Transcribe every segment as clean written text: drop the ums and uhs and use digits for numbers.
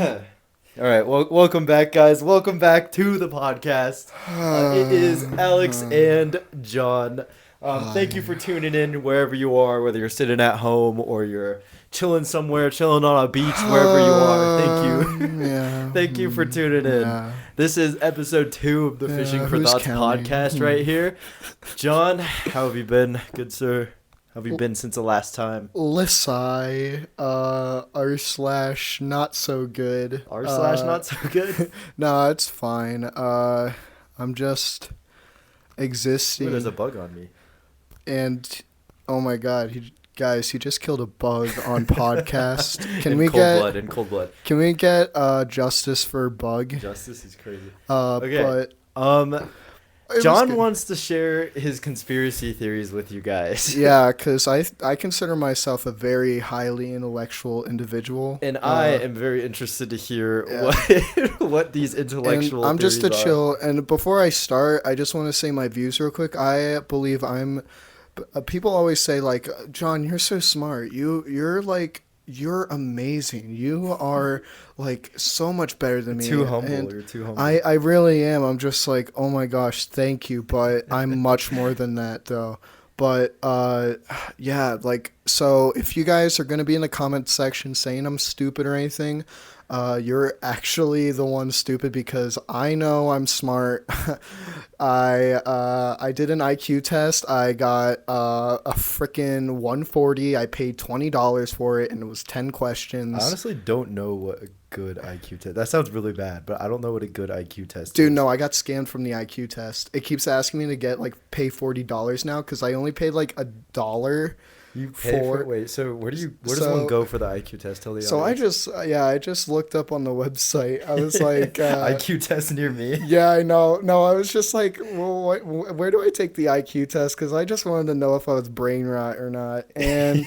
All right, well, welcome back, guys. Welcome back to the podcast. It is Alex and John. Thank you for tuning in wherever you are, whether you're sitting at home or you're chilling somewhere, chilling on a beach, wherever you are. Thank you. Yeah. Thank you for tuning in. Yeah. This is episode 2 of the Fishing for Who's Thoughts counting? podcast right here. John, how have you been, good sir? How have you been since the last time? Lisai, r/ not so good. R slash not so good? No, it's fine. I'm just existing. Ooh, there's a bug on me. And oh my god, he just killed a bug on podcast. Can In we cold blood. Can we get justice for bug? Justice is crazy. Okay. But it John was good. wants to share his conspiracy theories with you guys. Yeah, because I consider myself a very highly intellectual individual. And I am very interested to hear what these intellectual I'm just a theories are. chill. And before I start, I just want to say my views real quick. I believe people always say, like, John, you're so smart. You're amazing. You are, like, so much better than me. Too humble. And You're too humble. I really am. I'm just like, oh my gosh, thank you. But I'm much more than that, though. But, yeah, like, so if you guys are going to be in the comment section saying I'm stupid or anything, you're actually the one stupid because I know I'm smart. I did an IQ test. I got a freaking 140. I paid $20 for it, and it was 10 questions. I honestly don't know what a good IQ test. That sounds really bad, but I don't know what a good IQ test is. Dude, no, I got scammed from the IQ test. It keeps asking me to pay $40 now because I only paid like $1. You pay for it? Wait, so where does one go for the IQ test? Tell the So audience. I just looked up on the website. I was like, IQ test near me. yeah, I know. No, I was just like, well, where do I take the IQ test? Because I just wanted to know if I was brain rot or not. And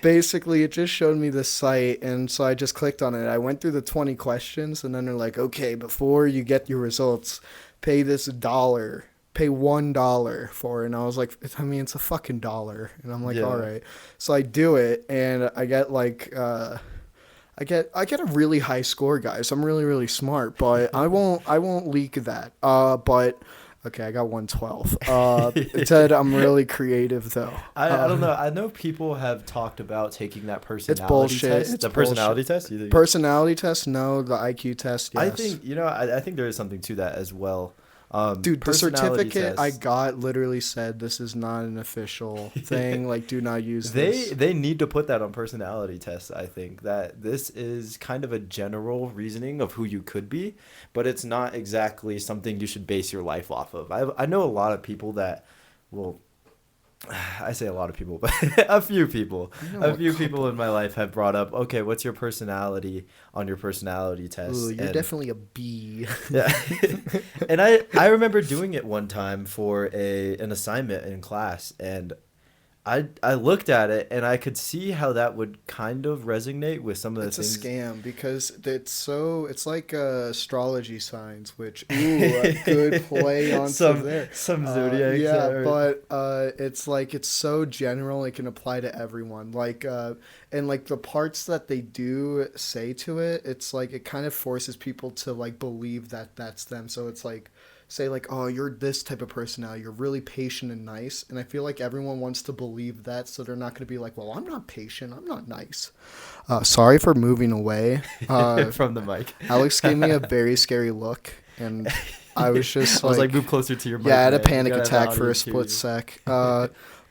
basically, it just showed me the site. And so I just clicked on it. I went through the 20 questions. And then they're like, okay, before you get your results, pay this $1. Pay $1 for it. And I was like, I mean, it's a fucking dollar. And I'm like, Yeah. all right. So I do it. And I get like... I get a really high score, guys. I'm really, really smart, but I won't leak that. But okay, I got 112. It said I'm really creative though. I don't know. I know people have talked about taking that personality bullshit. test. It's the personality test? Personality test, no. The IQ test, yes. I think, I think there is something to that as well. Dude, the Personality certificate test. I got literally said this is not an official thing. Like, do not use this. They need to put that on personality tests. I think that this is kind of a general reasoning of who you could be, but it's not exactly something you should base your life off of. I know a lot of people that will. I say a lot of people, but a few people. A few people in my life have brought up, okay, what's your personality on your personality test? Ooh, you're definitely a B. Yeah. And I remember doing it one time for an assignment in class, and I looked at it and I could see how that would kind of resonate with some of the things. It's a scam because it's like astrology signs, which a good play on there. Some Zodiac. Yeah, but it's like it's so general it can apply to everyone. Like and like the parts that they do say to it, it's like it kind of forces people to like believe that that's them. So it's like say like, oh, you're this type of personality, you're really patient and nice, and I feel like everyone wants to believe that, so they're not going to be like, well, I'm not patient, I'm not nice. Sorry for moving away from the mic. Alex gave me a very scary look, and I was just I was like, move closer to your mic. Yeah, I had a man. panic You gotta have attack the for a audience hear split you. sec.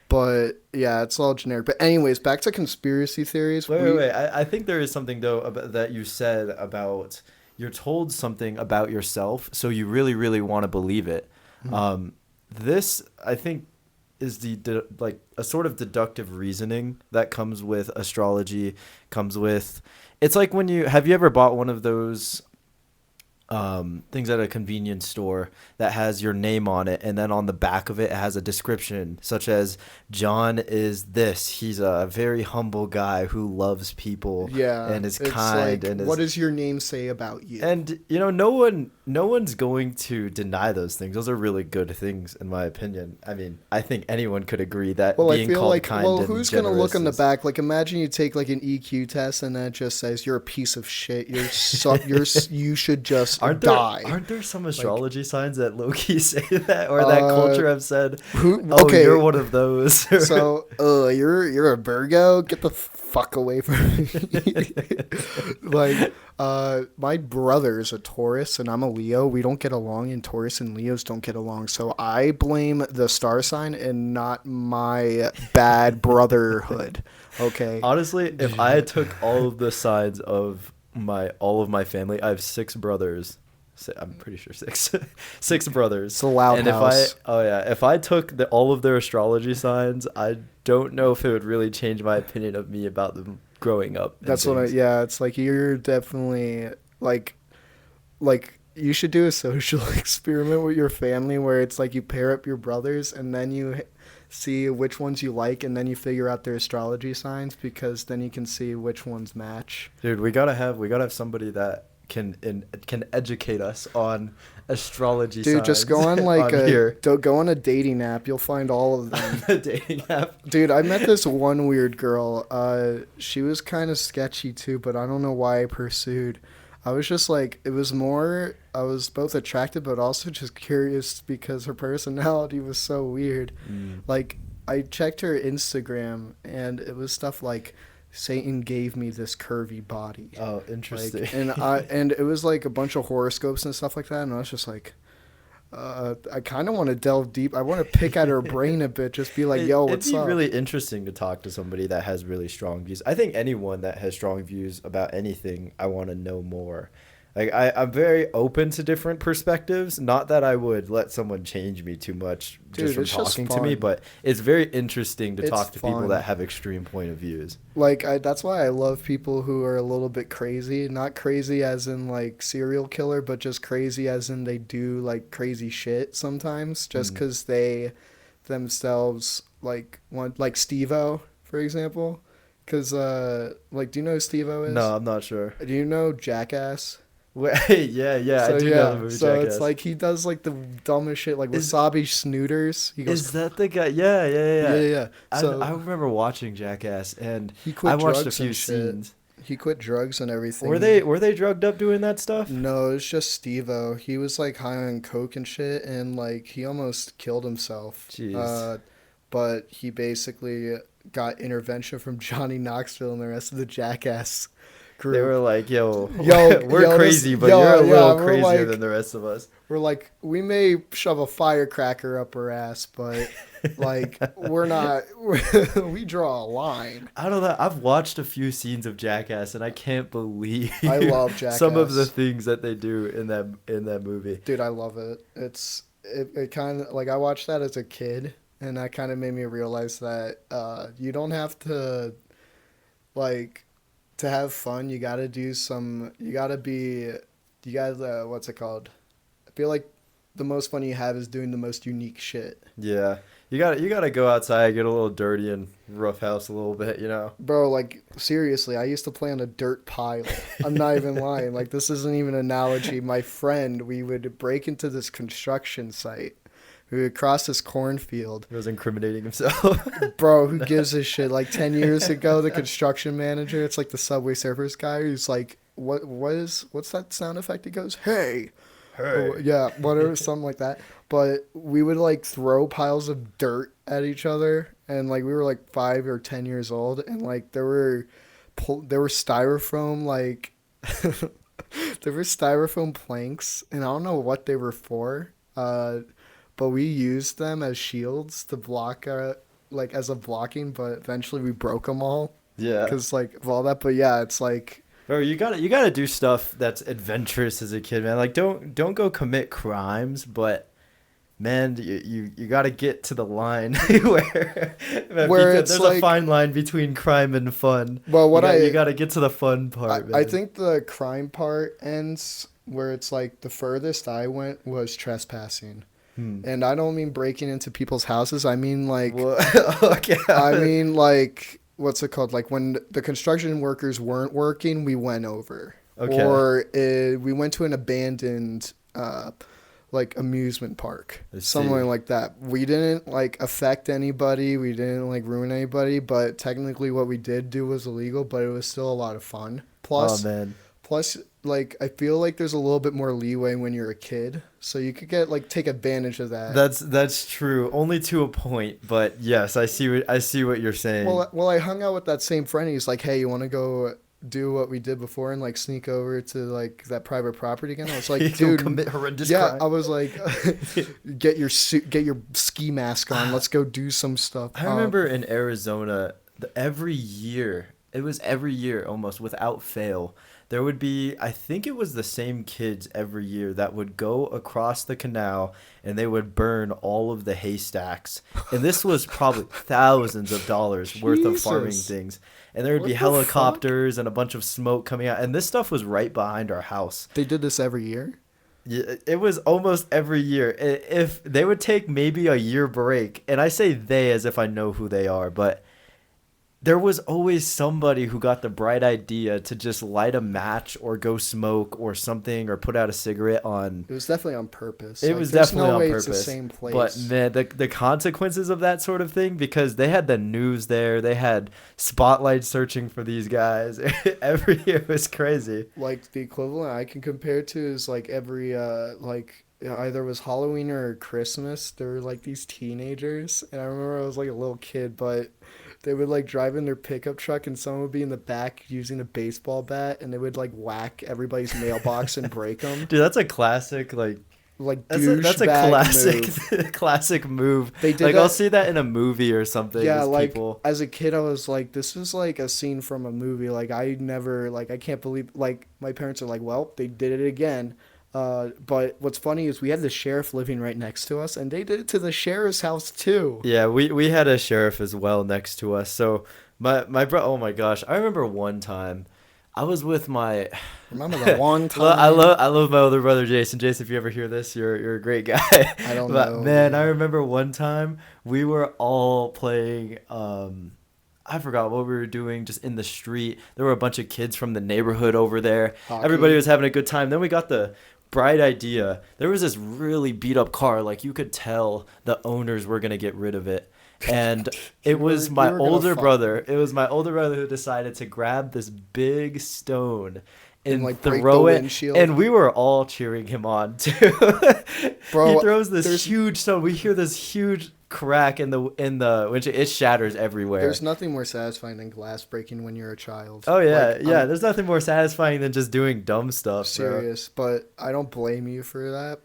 But yeah, it's all generic. But anyways, back to conspiracy theories. Wait. I think there is something though about, that you said about you're told something about yourself, so you really, really want to believe it. Mm-hmm. This, I think, is like a sort of deductive reasoning that comes with astrology. It's like when have you ever bought one of those things at a convenience store that has your name on it, and then on the back of it, it has a description such as John is this. He's a very humble guy who loves people Yeah, and is it's kind like, and what is does your name say about you? and no one's going to deny those things. Those are really good things in my opinion. I mean, I think anyone could agree that Well, I being feel called like, kind well, and who's gonna look generous on the is back? Like, imagine you take like an EQ test and then it just says you're a piece of shit. You should just die. aren't there some Like, astrology signs that low-key say that or that culture have said, who? "Oh, Okay, you're one of those." so, you're a Virgo. Get the fuck away from me. Like, my brother is a Taurus and I'm a Leo. We don't get along, and Taurus and Leos don't get along. So I blame the star sign and not my bad brotherhood. Okay. Honestly, if I took all of the signs of all of my family, I have six brothers. I'm pretty sure six, six brothers. It's a loud and house. if I took all of their astrology signs, I don't know if it would really change my opinion of me about them growing up. And That's what I, things. yeah, it's like you're definitely like you should do a social experiment with your family where it's like you pair up your brothers and then you see which ones you like and then you figure out their astrology signs, because then you can see which ones match. Dude, we gotta have somebody that can educate us on astrology Dude, signs. just go on like on here. go on a dating app. You'll find all of them. A dating app. Dude, I met this one weird girl. She was kind of sketchy too, but I don't know why I pursued. I was just like, it was more, I was both attracted, but also just curious because her personality was so weird. Like, I checked her Instagram and it was stuff like, Satan gave me this curvy body. Oh, interesting. Like, and it was like a bunch of horoscopes and stuff like that, and I was just like, I kind of want to delve deep. I want to pick at her brain a bit, just be like, yo, what's It'd be up? really interesting to talk to somebody that has really strong views. I think anyone that has strong views about anything, I want to know more. Like I'm very open to different perspectives. Not that I would let someone change me too much Dude, just from it's just talking to me, fun. but it's very interesting to It's talk to people fun. that have extreme point of views. Like, that's why I love people who are a little bit crazy. Not crazy as in like serial killer, but just crazy as in they do like crazy shit sometimes, just because they themselves like want, like Steve-O, for example. Because like, do you know who Steve-O is? No, I'm not sure. Do you know Jackass? Wait, yeah, So I do know the movie so Jackass. it's like he does like the dumbest shit, like Is- wasabi snooters. He goes, Is that the guy? Yeah, yeah. yeah. So I remember watching Jackass, and he quit I watched a drugs few and shit. scenes. He quit drugs and everything. Were they drugged up doing that stuff? No, it's just Steve-O. He was like high on coke and shit, and like he almost killed himself. Jeez. But he basically got intervention from Johnny Knoxville and the rest of the Jackass crew. They were like, yo, Yo, we're yo, crazy, this- but yo, you're a yeah, little we're crazier like- than the rest of us. We're like, we may shove a firecracker up her ass, but like we're not. We draw a line. I don't know. I've watched a few scenes of Jackass, and I can't believe I love some of the Jackass. things that they do in that movie. Dude, I love it. It kind of like, I watched that as a kid, and that kind of made me realize that you don't have to like to have fun. You gotta do some. You gotta what's it called? I feel like the most fun you have is doing the most unique shit. Yeah, you gotta go outside, get a little dirty, and roughhouse a little bit, you know. Bro, like, seriously, I used to play on a dirt pile. I'm not even lying. Like, this isn't even an analogy. My friend, we would break into this construction site. We would cross this cornfield. He was incriminating himself. Bro, who gives a shit? Like, 10 years ago, the construction manager, it's like the Subway Surfers guy, who's like, what's that sound effect? He goes, hey. Hey. Yeah, whatever, something like that. But we would like throw piles of dirt at each other, and like we were like 5 or 10 years old, and like there were styrofoam like there were styrofoam planks, and I don't know what they were for, but we used them as shields to block like as a blocking, but eventually we broke them all Yeah. because like of all that. But yeah, it's like. Bro, you gotta do stuff that's adventurous as a kid, man. Like don't go commit crimes, but man, you gotta get to the line where It's there's like, a fine line between crime and fun. Well, You gotta get to the fun part, man. I think the crime part ends where it's like the furthest I went was trespassing. Hmm. And I don't mean breaking into people's houses. I mean like Well, okay. I mean like what's it called? Like when the construction workers weren't working, we went over. Okay. Or we went to an abandoned like amusement park, I somewhere see. like that. We didn't like affect anybody. We didn't like ruin anybody. But technically, what we did do was illegal. But it was still a lot of fun. Oh Plus, man. like I feel like there's a little bit more leeway when you're a kid, so you could get like take advantage of that. That's true. Only to a point, but yes, I see what you're saying. Well, I hung out with that same friend. He's like, "Hey, you want to go do what we did before and like sneak over to like that private property again?" I was like, You "Dude, commit horrendous yeah." crime. I was like, "Get your suit, get your ski mask on. Let's go do some stuff." I remember in Arizona, every year, it was every year almost without fail. There would be, I think it was the same kids every year that would go across the canal and they would burn all of the haystacks. And this was probably thousands of dollars worth of farming Jesus. things. And there would What be the fuck? helicopters and a bunch of smoke coming out. And this stuff was right behind our house. They did this every year. Yeah, it was almost every year. If they would take maybe a year break, and I say they as if I know who they are, but there was always somebody who got the bright idea to just light a match or go smoke or something or put out a cigarette on. It was definitely on purpose. It Like, was there's definitely no on way purpose. it's the same place. But man, the consequences of that sort of thing, because they had the news there, they had spotlight searching for these guys. Every year was crazy. Like the equivalent I can compare to is like every like either it was Halloween or Christmas. There were like these teenagers, and I remember I was like a little kid, but they would like drive in their pickup truck, and someone would be in the back using a baseball bat, and they would like whack everybody's mailbox and break them. Dude, that's a classic Like that's a douchebag classic move. classic move. They did Like that. I'll see that in a movie or something. Yeah, Is like people. as a kid, I was like, this is like a scene from a movie. Like I never, like I can't believe. Like my parents are like, well, they did it again. But what's funny is we had the sheriff living right next to us, and they did it to the sheriff's house too. Yeah, we had a sheriff as well next to us. So my bro, oh my gosh, I remember one time I was with my Remember that one time? I love my older brother Jason. Jason, if you ever hear this, you're a great guy. I don't But know. man, I remember one time we were all playing I forgot what we were doing just in the street. There were a bunch of kids from the neighborhood over there. Hockey. Everybody was having a good time. Then we got the bright idea. There was this really beat up car. Like you could tell the owners were going to get rid of it. And it was my you were gonna older fuck- brother. It was my older brother who decided to grab this big stone and like, break throw the it. windshield? And we were all cheering him on too. Bro, he throws this there's- huge stone. We hear this huge crack in the windshield. It shatters everywhere. There's nothing more satisfying than glass breaking when you're a child. Oh yeah, Like, yeah. I'm There's nothing more satisfying than just doing dumb stuff, bro. serious, but I don't blame you for that.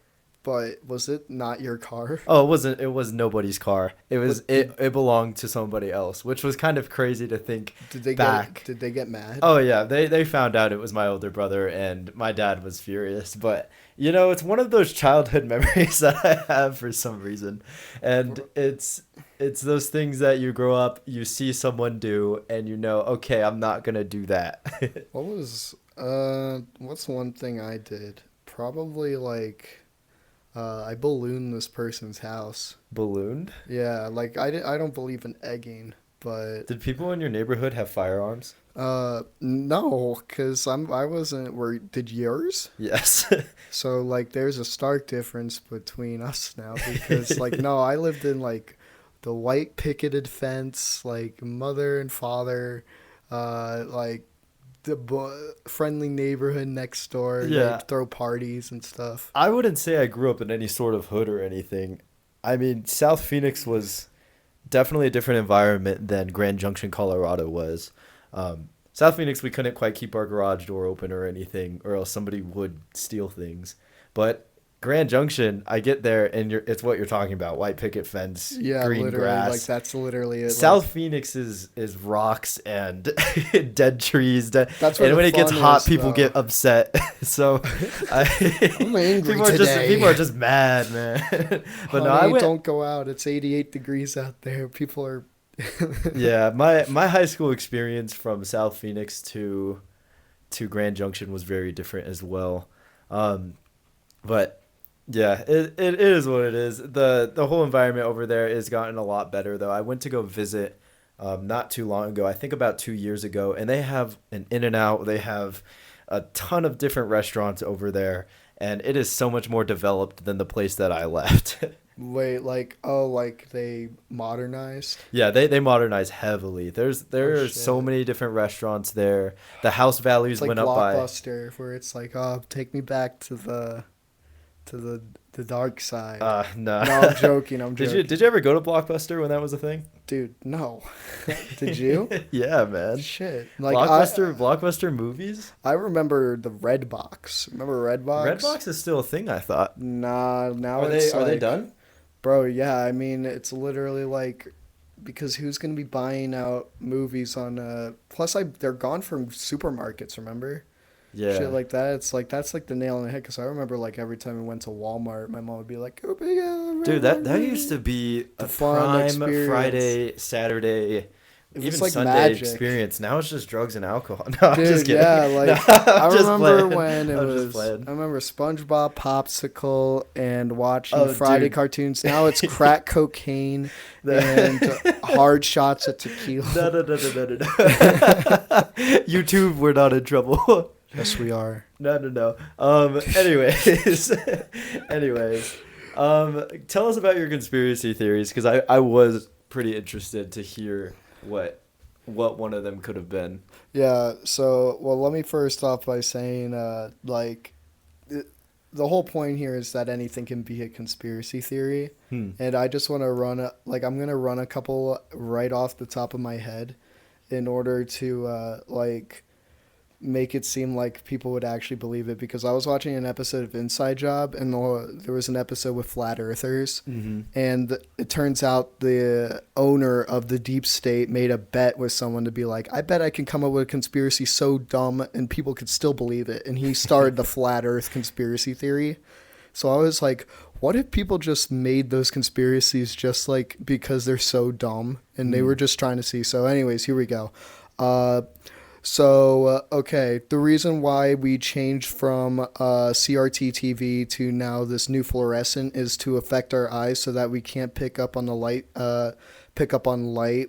But was it not your car? Oh, it wasn't. It was nobody's car. But It belonged to somebody else, which was kind of crazy to think Did they back. get? Did they get mad? Oh yeah, they found out it was my older brother, and my dad was furious. But you know, it's one of those childhood memories that I have for some reason, and it's those things that you grow up, you see someone do, and you know, okay, I'm not gonna do that. What's one thing I did? Probably like I ballooned this person's house. Ballooned? Yeah, like I don't believe in egging, but Did people in your neighborhood have firearms? no, cuz I wasn't where did yours? Yes. So like there's a stark difference between us now because like no, I lived in like the white picketed fence, like mother and father, like the friendly neighborhood next door. Yeah. They'd throw parties and stuff. I wouldn't say I grew up in any sort of hood or anything. I mean, South Phoenix was definitely a different environment than Grand Junction, Colorado was. South Phoenix, we couldn't quite keep our garage door open or anything, or else somebody would steal things. But Grand Junction, I get there and it's what you're talking about: white picket fence, Yeah, green literally, grass. like that's literally it. South Phoenix is rocks and dead trees. That's where and the when it gets fun hot, is, people though. get upset. So I'm angry people are today. people are just mad, man. But no, I Honey, went. don't go out. It's 88 degrees out there. People are. Yeah, my high school experience from South Phoenix to Grand Junction was very different as well. But yeah, it is what it is. The whole environment over there has gotten a lot better though. I went to go visit not too long ago. I think about 2 years ago, and they have an In-N-Out. They have a ton of different restaurants over there, and it is so much more developed than the place that I left. Wait, like, oh, like they modernized? Yeah, they modernize heavily. There Oh are so shit. many different restaurants there. The house It's values like went up by Blockbuster, where it's like, oh, take me back to the dark side. no. No, I'm joking. I'm Did joking. you ever go to Blockbuster when that was a thing? Dude, no. Did you? Yeah, man. Shit. Like Blockbuster movies? I remember the Red Box. Remember Red Box? Redbox is still a thing, I thought. Nah, now Are it's they like, done? bro, yeah, I mean, it's literally like, because who's gonna be buying out movies on plus they're gone from supermarkets, remember? Shit Yeah. like that. It's like that's like the nail on the head. Because I remember like every time we went to Walmart, my mom would be like, "Go big Dude, that used to be the a fun prime experience." Friday, Saturday, It even was like Sunday magic. experience. Now it's just drugs and alcohol. No, I'm just Dude, kidding. yeah, No, like I'm I just remember playing. when it I'm just was. playing. I remember SpongeBob Popsicle and watching Oh, Friday dude. cartoons. Now it's crack cocaine and hard shots of tequila. No, no, no, no, no, no, no. YouTube, we're not in trouble. Yes, we are. No, no, no. Anyways, anyways, tell us about your conspiracy theories because I was pretty interested to hear what one of them could have been. Yeah. So, well, let me first off by saying, like, the whole point here is that anything can be a conspiracy theory. Hmm. And I just want to I'm going to run a couple right off the top of my head in order to, like, make it seem like people would actually believe it. Because I was watching an episode of Inside Job, and there was an episode with flat earthers. Mm-hmm. And it turns out the owner of the deep state made a bet with someone to be like, I bet I can come up with a conspiracy so dumb and people could still believe it. And he started the flat earth conspiracy theory. So I was like, what if people just made those conspiracies just like because they're so dumb and they were just trying to see. So anyways, here we go. Okay, the reason why we changed from CRT TV to now this new fluorescent is to affect our eyes so that we can't pick up on light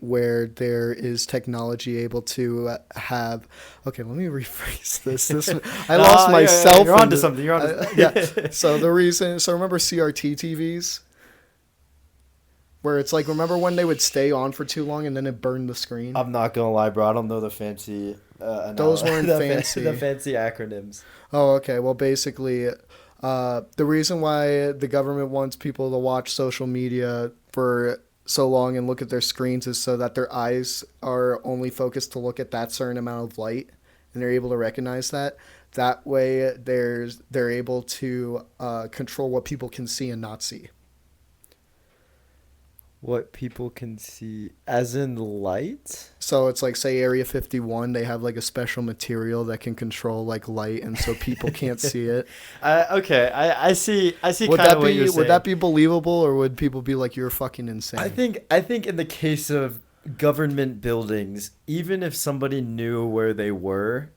where there is technology able to have. Okay, let me rephrase this. I lost myself. You're onto something. You're onto yeah. So remember CRT TVs? Where it's like, remember when they would stay on for too long and then it burned the screen? I'm not gonna lie, bro. I don't know the fancy. Those weren't fancy. The fancy acronyms. Oh, okay. Well, basically, the reason why the government wants people to watch social media for so long and look at their screens is so that their eyes are only focused to look at that certain amount of light, and they're able to recognize that. That way, they're able to control what people can see and not see. What people can see, as in light. So it's like, say, Area 51, they have like a special material that can control like light, and so people can't see it. Okay, I see. I see. Would Kind that of what you're be saying. would that be believable, or would people be like, you're fucking insane? I think in the case of government buildings, even if somebody knew where they were,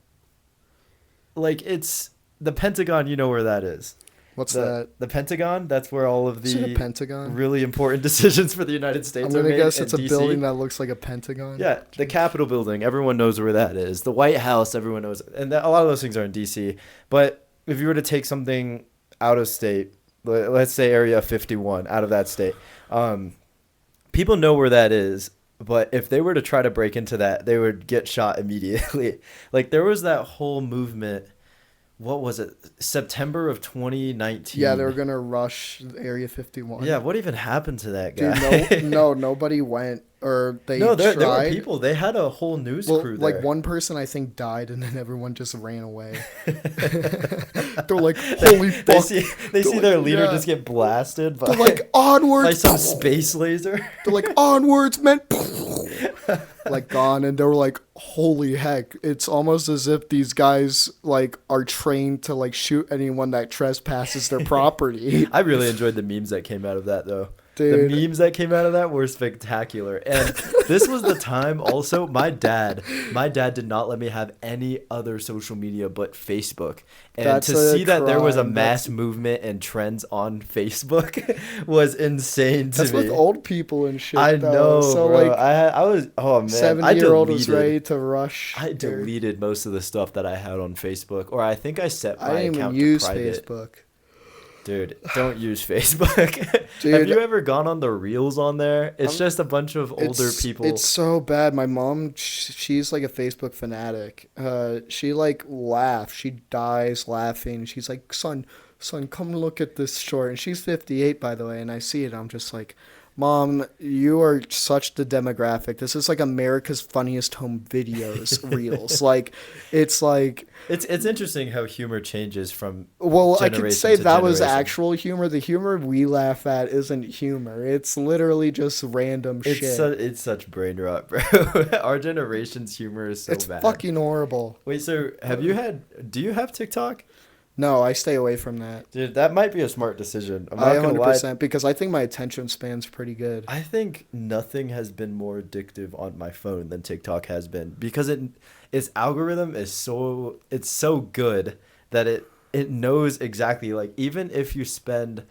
like it's the Pentagon. You know where that is. What's that? The Pentagon. That's where all of Is it a the Pentagon? really important decisions for the United States I'm are gonna made guess in it's a DC. building that looks like a pentagon. Yeah, the Capitol building. Everyone knows where that is. The White House. Everyone knows, and a lot of those things are in DC. But if you were to take something out of state, let's say Area 51 out of that state, people know where that is. But if they were to try to break into that, they would get shot immediately. Like there was that whole movement. What was it? September of 2019. Yeah, they were gonna rush Area 51. Yeah, what even happened to that guy? Dude, no, nobody went, or they No, there were tried. people. They had a whole news Well, crew there. like one person I think died, and then everyone just ran away. They're like, holy fuck! they see like, their leader yeah. just get blasted by, They're like, onwards! by some space laser. They're like, onwards, man! Like gone, and they were like, holy heck! It's almost as if these guys like are trained to like shoot anyone that trespasses their property. I really enjoyed the memes that came out of that though. The Dude. memes that came out of that were spectacular. And this was the time also my dad did not let me have any other social media but Facebook. And That's to a see that there was a crime. mass movement and trends on Facebook was insane to That's with me. old people and I shit though. know, So bro. like I was, oh man, 70-year-old was ready to rush. I There. deleted most of the stuff that I had on Facebook, or I think I set I my didn't even account to use private. Facebook. Dude, don't use Facebook. Have Dude, you ever gone on the reels on there? It's I'm, just a bunch of older it's people. so bad. My mom, she's like a Facebook fanatic. She like laughs. She dies laughing. She's like, son, come look at this short. And she's 58, by the way. And I see it. I'm just like, Mom, you are such the demographic. This is like America's Funniest Home Videos reels. Like, it's like, It's interesting how humor changes from well, I could generation say to that was generation. actual humor. The humor we laugh at isn't humor. It's literally just random shit. It's such brain rot, bro. Our generation's humor is so It's bad. fucking horrible. Wait, so do you have TikTok? No, I stay away from that. Dude, that might be a smart decision. I'm I not gonna lie. 100% because I think my attention span's pretty good. I think nothing has been more addictive on my phone than TikTok has been because its algorithm is it's so good that it knows exactly, like, even if you spend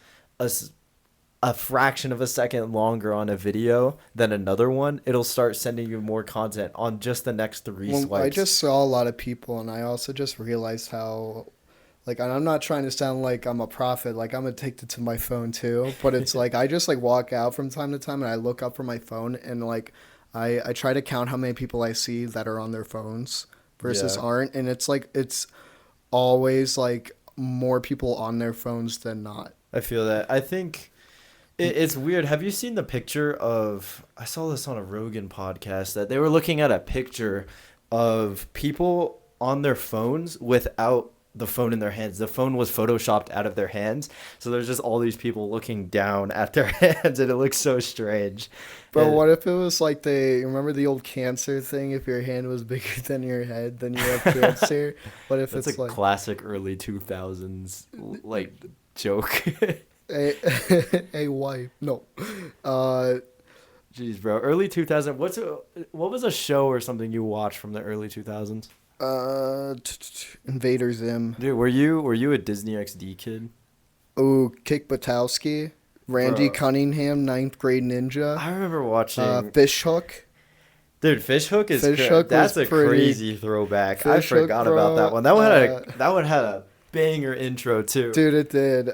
a fraction of a second longer on a video than another one, it'll start sending you more content on just the next three Well, I swipes. just saw a lot of people, and I also just realized how, like, and I'm not trying to sound like I'm a prophet, like I'm addicted to my phone too, but it's like I just like walk out from time to time and I look up from my phone and like I try to count how many people I see that are on their phones versus Yeah. aren't, and it's like it's always like more people on their phones than not. I feel that. I think it's weird. Have you seen the picture of? I saw this on a Rogan podcast that they were looking at a picture of people on their phones without the phone in their hands. The phone was photoshopped out of their hands, so there's just all these people looking down at their hands, and it looks so strange. Bro, And what if it was like they remember the old cancer thing? If your hand was bigger than your head, then you have cancer. What if that's it's a like classic early 2000s like joke. a wife? No. Uh, Jeez, bro. Early 2000. What was a show or something you watched from the early 2000s? Invader Zim. Dude, were you a Disney XD kid? Oh, Kick Butowski. Randy Bro, Cunningham, ninth grade ninja. I remember watching. Fish Hook. Dude, Fish Hook is Fish Hook that's was a pretty. crazy throwback. I Fish Hook, forgot bro. about that one. That one had a banger intro too. Dude, it did.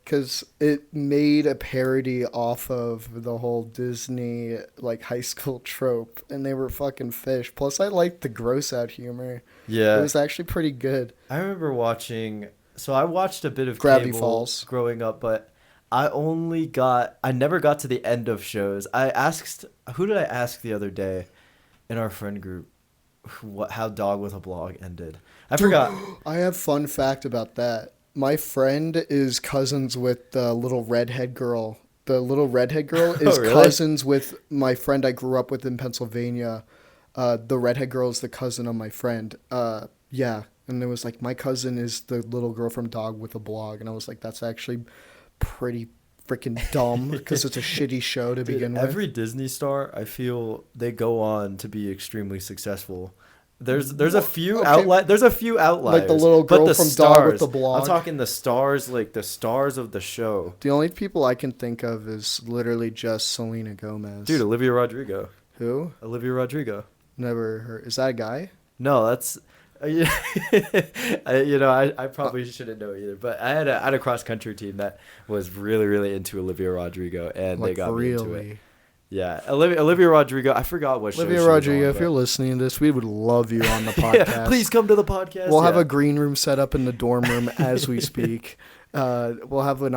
Because it made a parody off of the whole Disney like high school trope, and they were fucking fish. Plus, I liked the gross out humor. It Yeah, was actually pretty good. I remember watching. So I watched a bit of Gravity cable Falls. growing up, but I never got to the end of shows. Who did I ask the other day in our friend group how Dog with a Blog ended? I forgot. I have fun fact about that. My friend is cousins with the little redhead girl. The little redhead girl is really? cousins with my friend I grew up with in Pennsylvania. The redhead girl is the cousin of my friend. Yeah. And it was like, my cousin is the little girl from Dog with a Blog. And I was like, that's actually pretty freaking dumb because it's a shitty show to Dude, begin with. every Disney star, I feel they go on to be extremely successful. There's a few Okay. there's a few outliers. Like the little but girl the from Dog with stars, the Blog. I'm talking the stars, like the stars of the show. The only people I can think of is literally just Selena Gomez. Dude, Olivia Rodrigo. Who? Olivia Rodrigo. Never heard. Is that a guy? No, that's I probably shouldn't know either, but I had a cross country team that was really really into Olivia Rodrigo, and they Like, got me into it. really? Yeah, Olivia Rodrigo. I forgot what show Olivia she was Rodrigo, on, if but- you're listening to this, we would love you on the podcast. Yeah, please come to the podcast. We'll have Yeah. a green room set up in the dorm room as we speak. We'll have a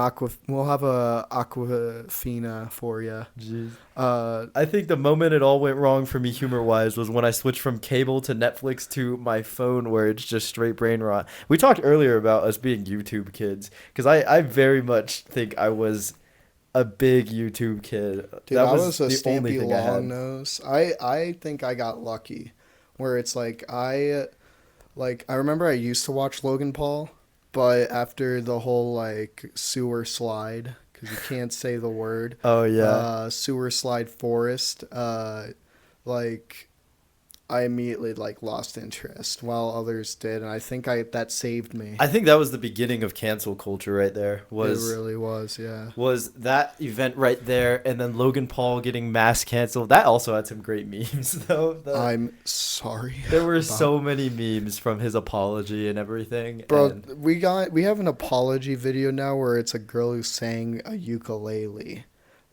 Aquafina for you. Jeez. Uh, I think the moment it all went wrong for me humor wise was when I switched from cable to Netflix to my phone, where it's just straight brain rot. We talked earlier about us being YouTube kids, because I very much think I was a big YouTube kid. Dude, That I was was a the only Stampy thing I had. Long Nose. I think I got lucky, where it's like I remember I used to watch Logan Paul, but after the whole like sewer slide, because you can't say the word. Oh yeah. Sewer slide forest. Like I immediately like lost interest while others did, and I think I that saved me. I think that was the beginning of cancel culture right there. It really was, yeah. Was that event right there, and then Logan Paul getting mass canceled. That also had some great memes, though. I'm sorry. There were so many memes from his apology and everything. Bro, we have an apology video now where it's a girl who sang a ukulele.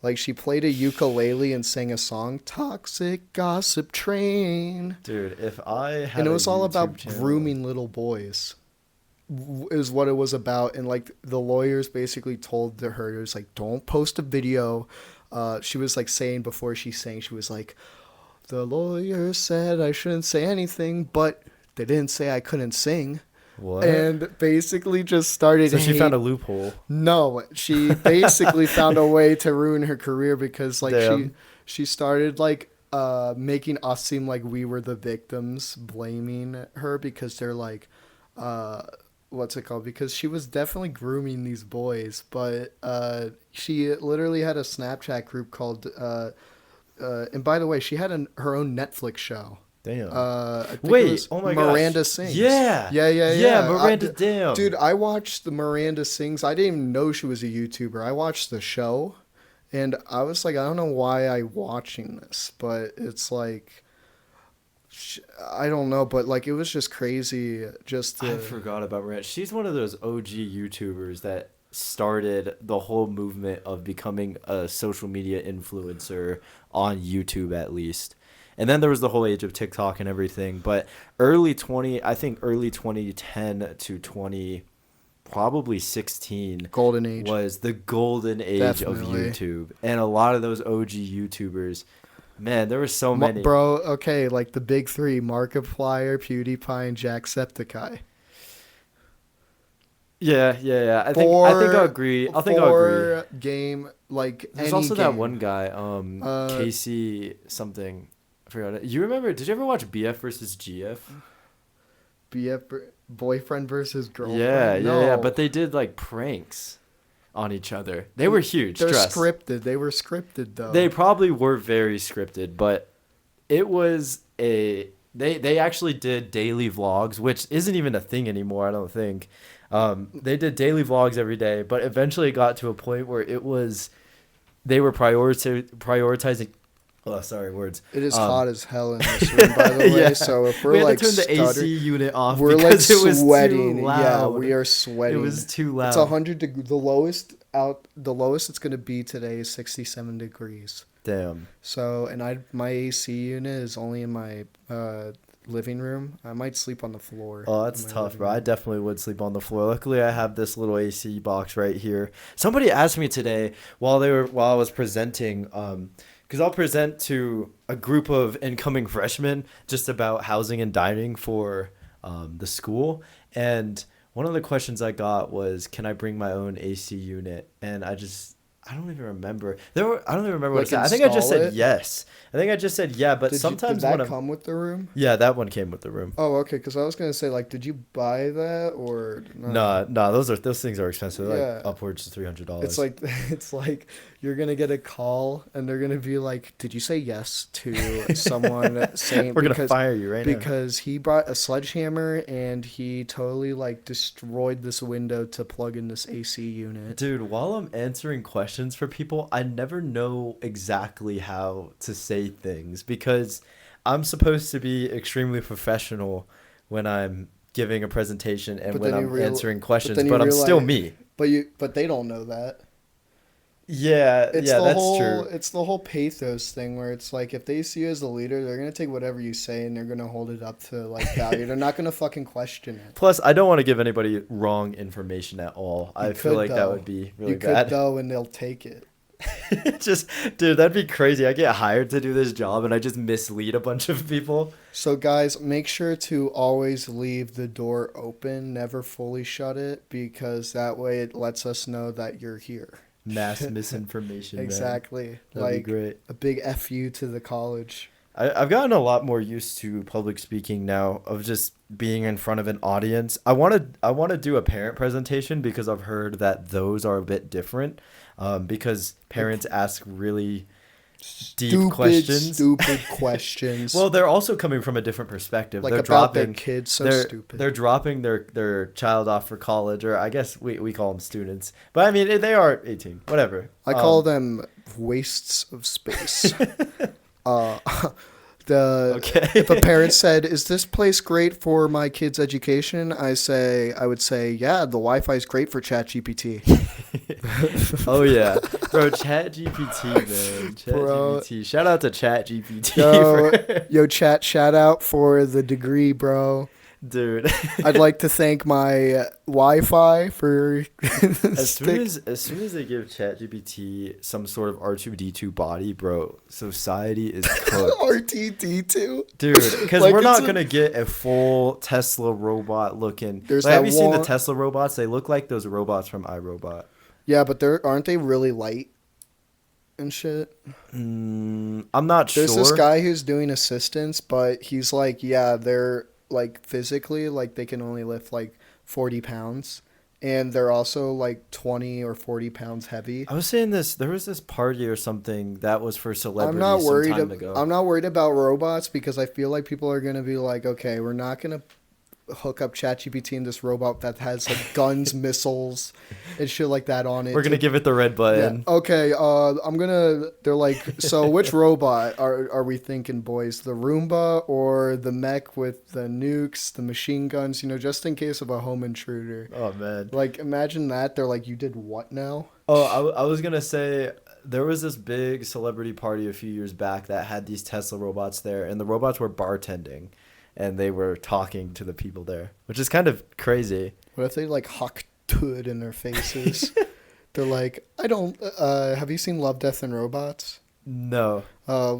Like, she played a ukulele and sang a song, Toxic Gossip Train. Dude, if I had and it was all about channel, grooming little boys. Is what it was about. And like the lawyers basically told her, it was like, don't post a video. She was like saying before she sang, she was like, the lawyer said I shouldn't say anything, but they didn't say I couldn't sing. What? And basically just started. So she found a loophole. No, she basically found a way to ruin her career because like she started like making us seem like we were the victims, blaming her because they're like what's it called? Because she was definitely grooming these boys, but she literally had a Snapchat group called and by the way, she had her own Netflix show. Damn. Wait, oh my god. Miranda Sings. Yeah. Yeah, Miranda, damn. Dude, I watched the Miranda Sings. I didn't even know she was a YouTuber. I watched the show, and I was like, I don't know why I'm watching this, but it's like, I don't know, but like, it was just crazy. I forgot about Miranda. She's one of those OG YouTubers that started the whole movement of becoming a social media influencer on YouTube, at least. And then there was the whole age of TikTok and everything. But early 2010 to probably 16 golden age was the golden age Definitely. of YouTube. And a lot of those OG YouTubers, man, there were so many. Bro, okay, like the big three, Markiplier, PewDiePie, and Jacksepticeye. Yeah. I think I'll agree. I think I'll agree. Game, like, there's also that one guy, Casey something. I forgot it. You remember? Did you ever watch BF versus GF? BF boyfriend versus girlfriend. Yeah. But they did like pranks on each other. They were huge. They're scripted. They were scripted though. They probably were very scripted, but it was they actually did daily vlogs, which isn't even a thing anymore. I don't think. They did daily vlogs every day, but eventually it got to a point where they were prioritizing. Oh, sorry, words. It is hot as hell in this room, by the way. Yeah. So if we're we had like to turn the AC unit off, we're because like it was sweating. too loud. Yeah, we are sweating. It was too loud. It's 100 degrees. The lowest it's gonna be today is 67 degrees. Damn. So my AC unit is only in my living room. I might sleep on the floor. Oh, that's tough, bro. I definitely would sleep on the floor. Luckily, I have this little AC box right here. Somebody asked me today while I was presenting, because I'll present to a group of incoming freshmen just about housing and dining for the school. And one of the questions I got was, can I bring my own AC unit? And I don't even remember. I don't even remember what I said. I think I just said yes. I think I just said yeah, but sometimes did that come with the room? Yeah, that one came with the room. Oh, okay, because I was going to say, like, did you buy that or no? No, those things are expensive. They're like upwards to $300. It's like you're going to get a call and they're going to be like, did you say yes to someone saying we're going to fire you right now because he brought a sledgehammer and he totally like destroyed this window to plug in this AC unit. Dude, while I'm answering questions for people, I never know exactly how to say things because I'm supposed to be extremely professional when I'm giving a presentation and when I'm answering questions, but I'm still me. But they don't know that. Yeah, that's true. It's the whole pathos thing where it's like if they see you as the leader, they're gonna take whatever you say and they're gonna hold it up to like value. They're not gonna fucking question it. Plus, I don't want to give anybody wrong information at all. I feel like that would be really bad. You could though, and they'll take it. Dude, that'd be crazy. I get hired to do this job and I just mislead a bunch of people. So guys, make sure to always leave the door open, never fully shut it, because that way it lets us know that you're here. Mass misinformation. Exactly. That'd be great. A big FU to the college. I've gotten a lot more used to public speaking now, of just being in front of an audience. I want to do a parent presentation because I've heard that those are a bit different, because parents ask really deep questions. Stupid questions. Well, they're also coming from a different perspective. Like They're about their dropping kids, so they're stupid. they're dropping their child off for college, or I guess we call them students. But I mean, they are 18, whatever. I call them wastes of space. uh, Okay. If a parent said, "Is this place great for my kid's education?" I would say, "Yeah, the Wi-Fi is great for ChatGPT." Oh yeah, bro, ChatGPT, man, Bro. ChatGPT. Shout out to ChatGPT, Yo, chat, shout out for the degree, bro. dude. I'd like to thank my Wi-Fi for As soon as they give ChatGPT some sort of R2D2 body, bro, society is cooked. RTD2. Dude, because Like, we're not it's gonna get a full Tesla robot looking. There's Like, have that you seen the one- Tesla robots? They look like those robots from iRobot. Yeah, but aren't they really light and shit? I'm not There's sure. this guy who's doing assistance, but he's like, yeah, they're like physically, like they can only lift like 40 pounds. And they're also like 20 or 40 pounds heavy. I was saying this. There was this party or something that was for celebrities I'm not worried. some time ago. I'm not worried about robots because I feel like people are gonna be like, okay, we're not gonna hook up ChatGPT in this robot that has like guns, missiles, and shit like that on it. We're gonna give it the red Yeah. button. Okay. They're like, so which robot are we thinking, boys? The Roomba or the mech with the nukes, the machine guns? You know, just in case of a home intruder. Oh man. Like, imagine that. They're like, you did what now? Oh, I was gonna say there was this big celebrity party a few years back that had these Tesla robots there, and the robots were bartending, and they were talking to the people there, which is kind of crazy. What if they like huck tud in their faces? They're like, I don't. Have you seen Love, Death, and Robots? No.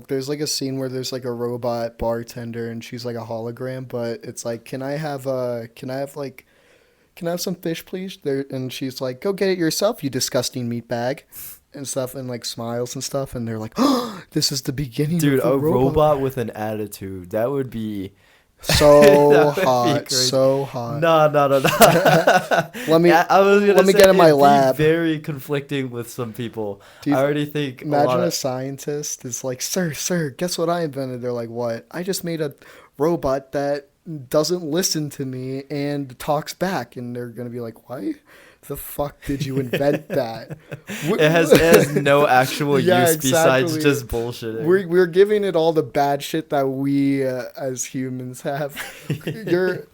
There's like a scene where there's like a robot bartender and she's like a hologram, but it's like, can I have some fish, please? There, and she's like, go get it yourself, you disgusting meat bag, and stuff, and like smiles and stuff, and they're like, oh, this is the beginning. Dude, of a the robot with an attitude. That would be so That would be hot, crazy. so hot. No. Let me I was gonna let me say get in my it'd be lab. very conflicting with some people. Do you I already think Imagine a a scientist is like, sir, guess what I invented? They're like, what? I just made a robot that doesn't listen to me and talks back. And they're going to be like, why the fuck did you invent that? it has no actual Yeah, use besides exactly. just bullshitting. We're giving it all the bad shit that we as humans have. You're,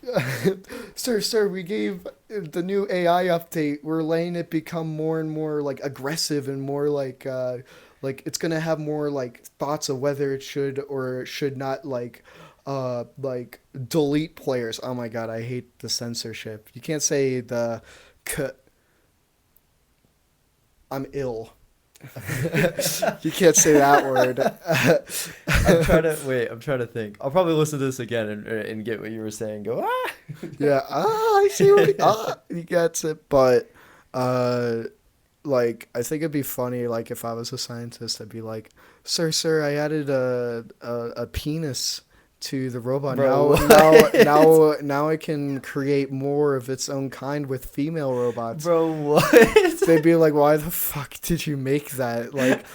sir, we gave the new AI update. We're letting it become more and more like aggressive and more like it's gonna have more like thoughts of whether it should or should not like delete players. Oh my god, I hate the censorship. You can't say the I'm ill. You can't say that word. I'm trying to think. I'll probably listen to this again and get what you were saying. Go, ah! Yeah, I see what he gets it. But like I think it'd be funny, like if I was a scientist, I'd be like, Sir, I added a penis to the robot. Bro, Now it can create more of its own kind with female robots. Bro, what? They'd be like, why the fuck did you make that? Like,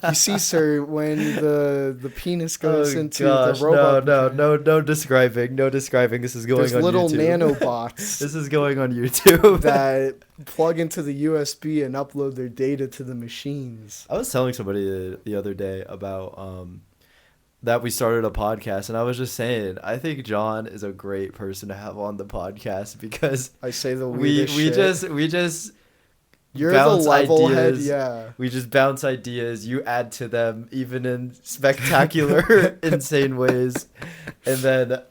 you see, sir, when the penis goes into the robot. No describing. No describing. This is going There's on little YouTube. nanobots This is going on YouTube. that plug into the USB and upload their data to the machines. I was telling somebody the other day about that we started a podcast, and I was just saying, I think John is a great person to have on the podcast because I say the we weirdest shit. just You're the bounce level head, ideas. yeah. We just bounce ideas. You add to them, even in spectacular, insane ways, and then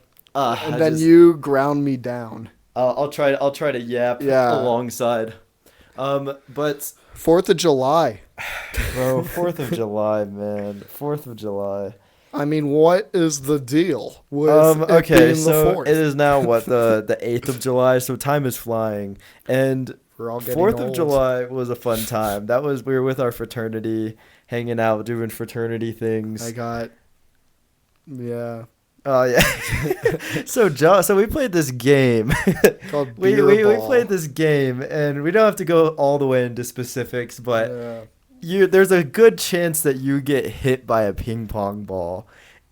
You ground me down. I'll try to yap alongside. But 4th of July. bro, 4th of July, man, 4th of July. I mean, what is the deal with Okay, it being so the 4th? it is now what the 8th of July, so time is flying, and We're all getting 4th of old. July was a fun time. We were with our fraternity, hanging out, doing fraternity things. I got Yeah. Oh yeah. So we played this game. Called we, beer we we ball. played this game, and we don't have to go all the way into specifics, but Yeah. there's a good chance that you get hit by a ping pong ball,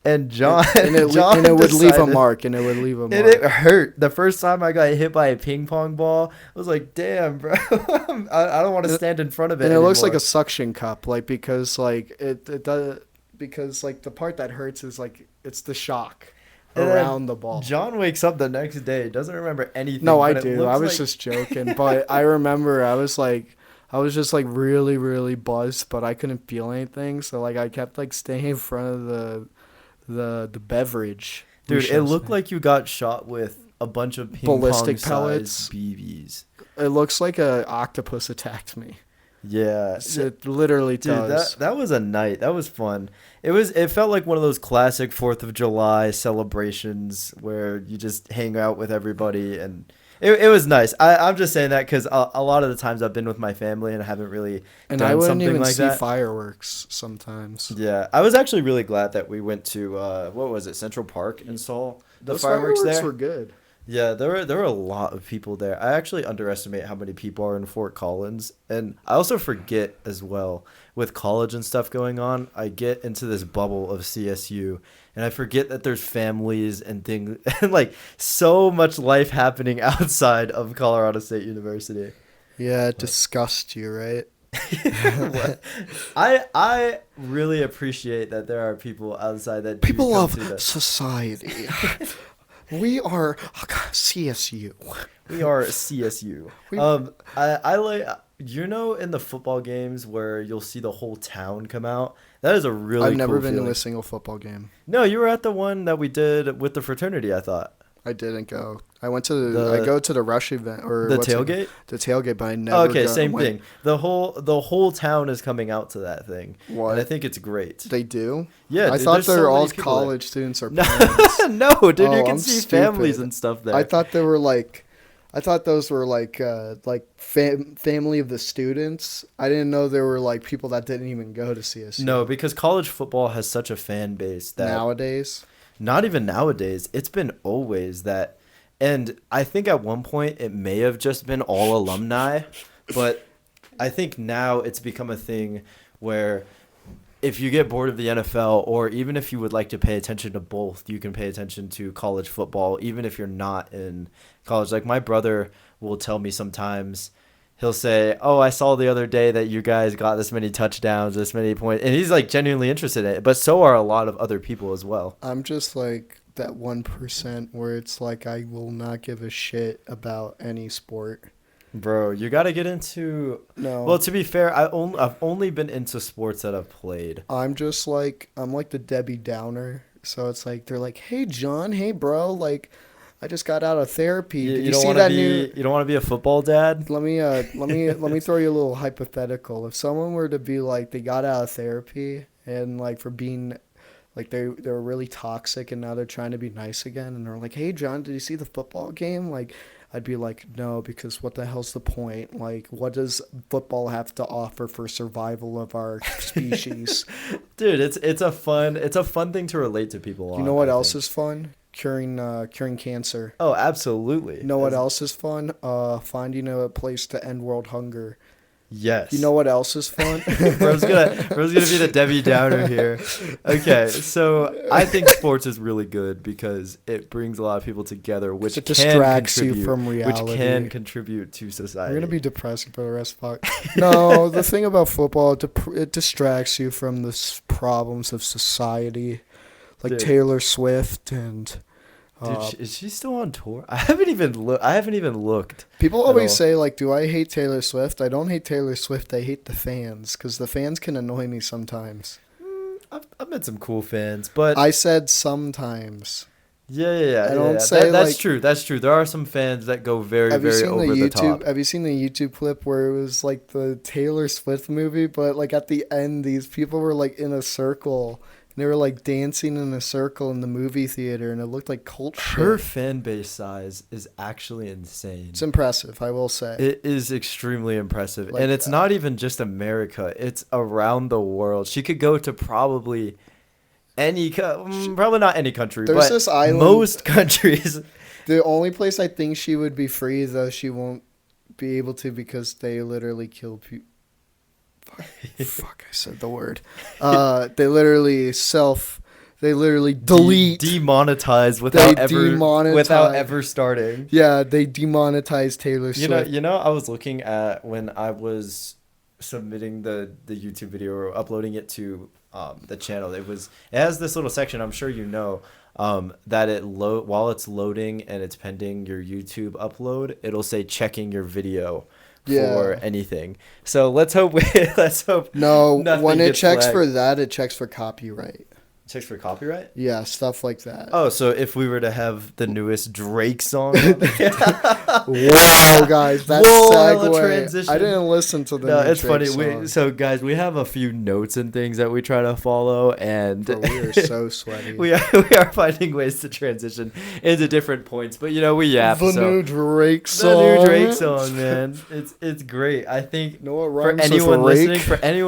and John John And it would leave a decided. mark. And it would leave a And it mark. hurt. The first time I got hit by a ping pong ball, I was like, "Damn, bro, I don't want to stand in front of it And it looks like anymore." a suction cup, like because like it does because like the part that hurts is like it's the shock And around then the ball. John wakes up the next day, doesn't remember anything. No, I but it do. looks I was like- just joking, but I remember I was just like really really buzzed, but I couldn't feel anything, so like I kept like staying in front of the beverage. Dude, it looked Like like you got shot with a bunch of ping ballistic pong pellets. sized BBs. it looks like a octopus attacked me. Yeah, It literally dude, does. that was a night. That was fun. It felt like one of those classic 4th of July celebrations where you just hang out with everybody, and it was nice. I'm just saying that because a lot of the times I've been with my family and I haven't really And done I wouldn't something even like see that. fireworks sometimes. Yeah, I was actually really glad that we went to what was it, Central Park, and saw the Those fireworks there. were good. Yeah, there were a lot of people there. I actually underestimate how many people are in Fort Collins, and I also forget as well with college and stuff going on. I get into this bubble of CSU, and I forget that there's families and things and like so much life happening outside of Colorado State University. Yeah, it disgusts you, right? I really appreciate that there are people outside that do People come of to that. society. We are CSU. We are CSU. We- I like in the football games where you'll see the whole town come out. That is a really I've never cool been feeling. to a single football game. No, you were at the one that we did with the fraternity, I thought. I didn't go. I went to The- I go to the rush event or The what's it- tailgate? The tailgate, but I never. Okay, go- same went- thing. The whole town is coming out to that thing. What? And I think it's great. They do. Yeah, I dude, thought there's they so were many all people there. college students or No, parents. no, dude, you Oh, can I'm see stupid. families and stuff there. I thought they were like. I thought those were like family of the students. I didn't know there were like people that didn't even go to CSU. No, because college football has such a fan base that Nowadays. not even nowadays. It's been always that. And I think at one point it may have just been all alumni, but I think now it's become a thing where if you get bored of the NFL, or even if you would like to pay attention to both, you can pay attention to college football, even if you're not in college. Like my brother will tell me sometimes, he'll say, "Oh, I saw the other day that you guys got this many touchdowns, this many points," and he's like genuinely interested in it. But so are a lot of other people as well. I'm just like that 1% where it's like I will not give a shit about any sport. Bro, you got to get into. No. Well, to be fair, I've only been into sports that I've played. I'm like the Debbie Downer. So it's like they're like, "Hey John, hey bro, like I just got out of therapy. Did you don't see want that to new be. You don't want to be a football dad. Let me throw you a little hypothetical. If someone were to be like they got out of therapy and like for being like they were really toxic and now they're trying to be nice again and they're like, "Hey John, did you see the football game?" Like I'd be like, "No, because what the hell's the point? Like what does football have to offer for survival of our species?" Dude, it's a fun thing to relate to people on. You know what I else think. is fun? Curing cancer. Oh, absolutely. You know what else is fun? Finding a place to end world hunger. Yes. You know what else is fun? Bro's gonna be the Debbie Downer here. Okay, so I think sports is really good because it brings a lot of people together, which It can distracts you contribute- from reality. which can contribute to society. We're gonna be depressing for the rest of the podcast. No, the thing about football, it distracts you from the problems of society, like Dude. Taylor Swift and. Dude, is she still on tour? I haven't even looked. People at always all. say like, "Do I hate Taylor Swift?" I don't hate Taylor Swift. I hate the fans because the fans can annoy me sometimes. I've met some cool fans, but I said sometimes. yeah. I don't yeah. say, that's like- true. That's true. There are some fans that go very, Have you very seen over the the YouTube? top. Have you seen the YouTube clip where it was like the Taylor Swift movie, but like at the end, these people were like in a circle. And they were like dancing in a circle in the movie theater, and it looked like cult Her shit. fan base size is actually insane. It's impressive, I will say. It is extremely impressive. Like and it's that. not even just America, it's around the world. She could go to probably Probably not any country, There's but this island. most countries. The only place I think she would be free, though, she won't be able to because they literally kill people. Fuck, I said the word. They literally delete. Demonetize without ever starting. Yeah, they demonetize Taylor Swift. You know, I was looking at when I was submitting the YouTube video or uploading it to the channel. It has this little section, I'm sure you know, that while it's loading and it's pending your YouTube upload, it'll say checking your video for anything. So let's hope No, when it checks flagged. for that, it checks for copyright. Checks for copyright? Yeah, stuff like that. Oh, so if we were to have the newest Drake song. Whoa, guys, that hella segue. transition. I didn't listen to the No, new it's Drake funny. song. So guys, we have a few notes and things that we try to follow, and Bro, we are so sweaty. we are finding ways to transition into different points. But we yap. The so. new Drake song. The new Drake song, man. It's great. I think You know what for rhymes anyone with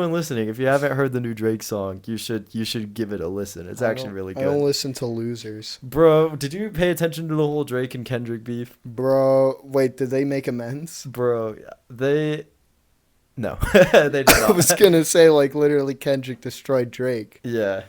listening, rake? if you haven't heard the new Drake song, you should give it a listen. It's actually really I don't good. listen to losers. Bro, did you pay attention to the whole Drake and Kendrick beef? Bro, wait, did they make amends? Bro, no, they did not. I was gonna say, like, literally Kendrick destroyed Drake. Yeah.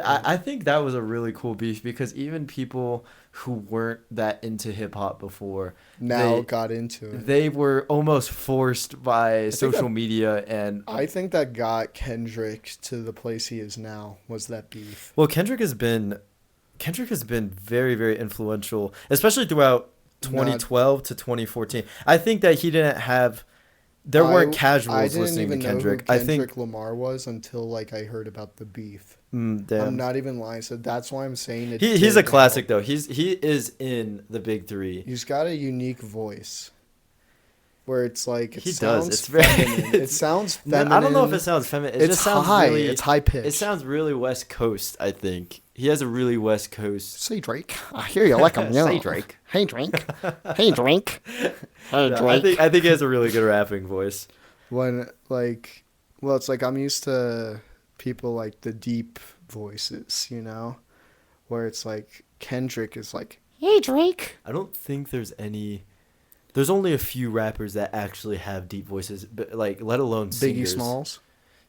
I think that was a really cool beef because even people who weren't that into hip hop before Now got into it. they were almost forced by social media and I think that got Kendrick to the place he is now was that beef. well, Kendrick has been very, very influential, especially throughout 2012 to 2014. I think that he didn't have there weren't casuals listening to Kendrick. I think Kendrick Lamar was until like I heard about the beef. Damn. I'm not even lying. So that's why I'm saying it. He's a classic though. He is in the big three. He's got a unique voice. Where it's like He does. It's Very. feminine. It sounds feminine. I don't know if it sounds feminine. It It's just sounds high. really. It's high pitched. It sounds really West Coast. I think he has a really West Coast. Say Drake. I hear you like him. Say Drake. Hey Drake. Hey Drake. Hey No, Drake. I think he has a really good rapping voice. When like, well, it's like I'm used to people like the deep voices, you know, where it's like Kendrick is like, hey Drake. I don't think there's any. There's only a few rappers that actually have deep voices, but like let alone singers. Biggie Smalls.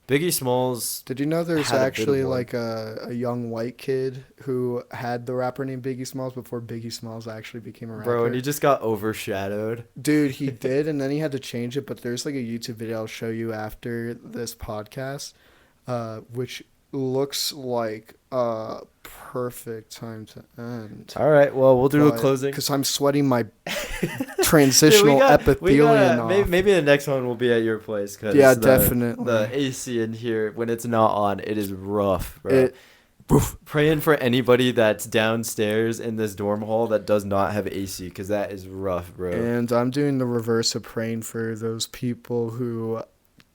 Biggie Smalls. Did you know there's had a bit of actually one. like a young white kid who had the rapper named Biggie Smalls before Biggie Smalls actually became a rapper? Bro, and he just got overshadowed. Dude, he did, and then he had to change it. But there's like a YouTube video I'll show you after this podcast, which looks like a perfect time to end. All right, well, we'll do a closing. Because I'm sweating my transitional epithelium off. Maybe the next one will be at your place. Cause Yeah, definitely. The AC in here, when it's not on, it is rough, bro. Praying for anybody that's downstairs in this dorm hall that does not have AC, because that is rough, bro. And I'm doing the reverse of praying for those people who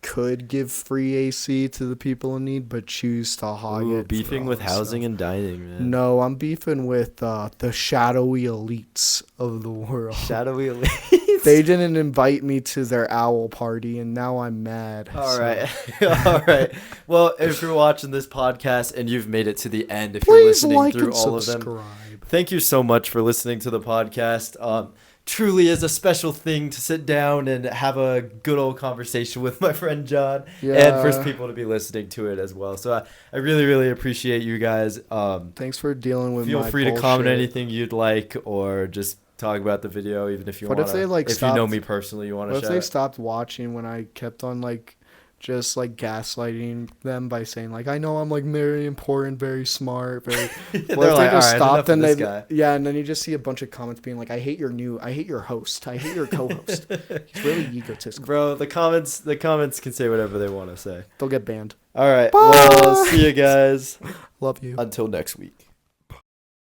could give free AC to the people in need, but choose to hog it. Beefing with housing and dining, man. No, I'm beefing with the shadowy elites of the world. Shadowy elites. They didn't invite me to their owl party, and now I'm mad. All so. right. All right. Well, if you're watching this podcast and you've made it to the end, if Please you're listening like through and all subscribe. of them, thank you so much for listening to the podcast. Truly is a special thing to sit down and have a good old conversation with my friend John, and for people to be listening to it as well. So I really, really appreciate you guys. Thanks for dealing with feel my free bullshit. to comment anything you'd like, or just talk about the video, even if you want to. What if they like if stopped, you know me personally, you want to What if shout they out. stopped watching when I kept on like just like gaslighting them by saying like I know I'm like very important, very smart, very. What if they like, just "All right, stopped and enough they of this guy." yeah, and then you just see a bunch of comments being like I hate your host, I hate your co-host. He's really egotistical. Bro, the comments can say whatever they want to say. They'll get banned. All right. Bye. Well, see you guys. Love you. Until next week.